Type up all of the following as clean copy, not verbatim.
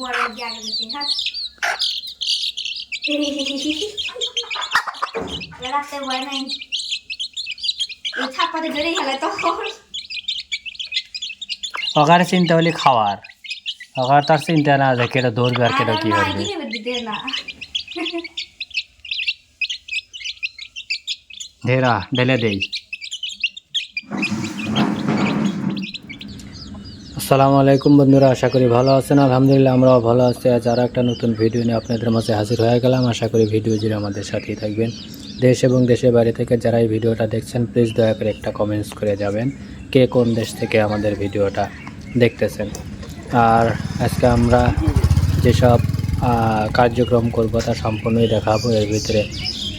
বড় দিয়ে আগে দিতে হাত রাখতে ভয় নাই এই থাপাতে ধরে গেলে তখন ওখানে চিন্তা হলে খাওয়ার ওখানে তার চিন্তা না যে কেটা ধরবে আর কেটা কি করবে ধেরা ঢেলে দেই। আসসালামু আলাইকুম বন্ধুরা, আশা করি ভালো আছেন। আলহামদুলিল্লাহ আমরাও ভালো আছি। আজ আরও একটা নতুন ভিডিও নিয়ে আপনাদের মাঝে হাজির হয়ে গেলাম। আশা করি ভিডিও জুড়ে আমাদের সাথেই থাকবেন। দেশ এবং দেশের বাইরে থেকে যারা এই ভিডিওটা দেখছেন প্লিজ দয়া করে একটা কমেন্টস করে যাবেন কে কোন দেশ থেকে আমাদের ভিডিওটা দেখতেছেন। আর আজকে আমরা যেসব কার্যক্রম করব তা সম্পূর্ণই দেখাবো। এর ভিতরে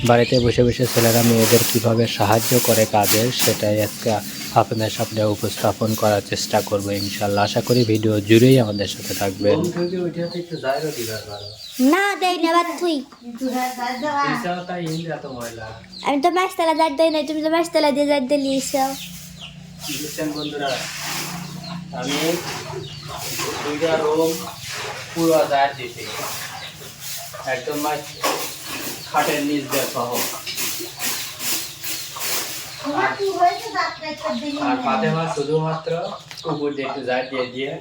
বাড়িতে বসে বসে ছেলেরা মেয়েদের কীভাবে সাহায্য করে কাজে সেটাই আজকে আপনাদের সামনে উপস্থাপন করার চেষ্টা করবো ইনশাল্লাহ। আশা করি ভিডিও জুড়েই আমাদের সাথে থাকবেন। না দেই না বাদ তুই আমি তো মাছতলা যাই দেই না, তুমি তো মাছতলা দিয়ে যাই দিলি এসব বন্ধুরা। আমি দুইটা রুম পুরো দাঁড় দিতে একদম মাছ খাটের নিচ দিয়ে সহ আর পাতে মাছ শুধুমাত্র কুকুর দিয়ে একটু জার দিয়ে দিয়ে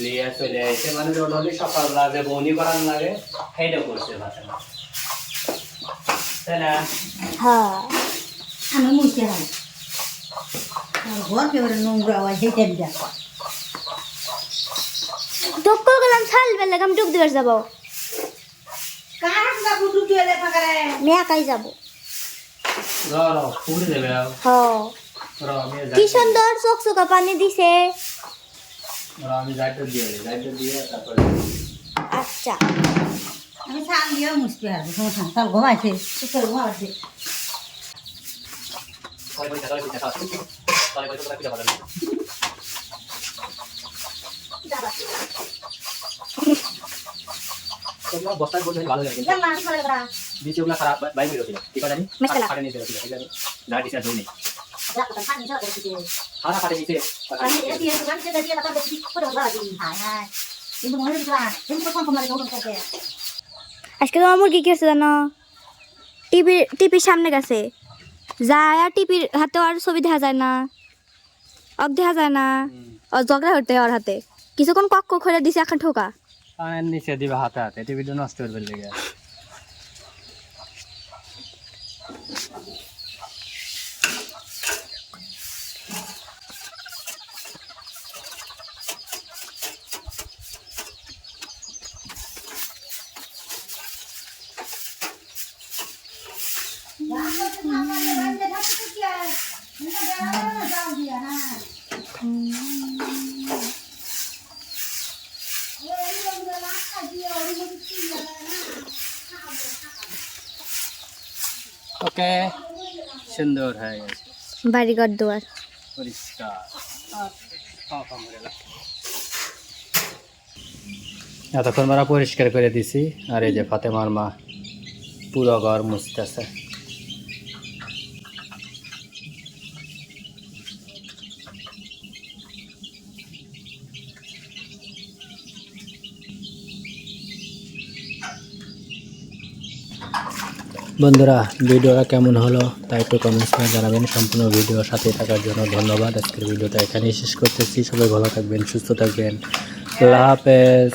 নিয়ে চলে আসে। মানে রোডলি সকাল লাগে বৌনি করার লাগে সেইটা করছে পাতে মাছ, তাই না? হ্যাঁ আমি মুখে হয় ঘর ফেবরে নোংরা আওয়াজ হেঁটে যা টক্কর গেলাম ছাল বেলা আমি ডুব দিবার যাবো। কার যাবো দুটো এলে পাকারে আমি একাই যাবো। পুরে দেবে কি সুন্দর চকচকা পানি দিছে। আমি যাইতে দিয়ে তারপরে আচ্ছা আমি ছাল দিয়েও মুছতে পারবো, সমস্যা নেই। কাল ঘুমাইছে সুখের ঘুমাচ্ছে বস্তায় বলতে ভালো লাগে দিচ্ছে ওগুলো খারাপ বাইক বেরোছিল কি করে জানি খাটে নিতে বেরোছিল যা দিচ্ছে দুই নেই খানা খাটে নিতে আজকে তোমার মুরগি কি হচ্ছে জানো? টিপির সামনে গেছে যায় আর টিপির হাতে আর ছবি দেখা যায় না, অক দেখা যায় না, ঝগড়া করতে ওর হাতে কিছুক্ষণ কক্ষ করে দিছে এখন ঠোকা নিচে দিবে হাতে হাতে টিভিটা নষ্ট করবে লেগে। ওকে সুন্দর হয়ে গেছে বাড়িঘর দুয়ার পরিষ্কার। এতক্ষণ আমরা পরিষ্কার করে দিছি আর এই যে ফাতেমার মা পুরো ঘর মুছতেছে। বন্ধুরা ভিডিওটা কেমন হলো তাই একটু কমেন্টস করে জানাবেন। সম্পূর্ণ ভিডিওর সাথে থাকার জন্য ধন্যবাদ। আজকের ভিডিওটা এখানেই শেষ করতেছি। সবাই ভালো থাকবেন, সুস্থ থাকবেন, আল্লাহ হাফেজ।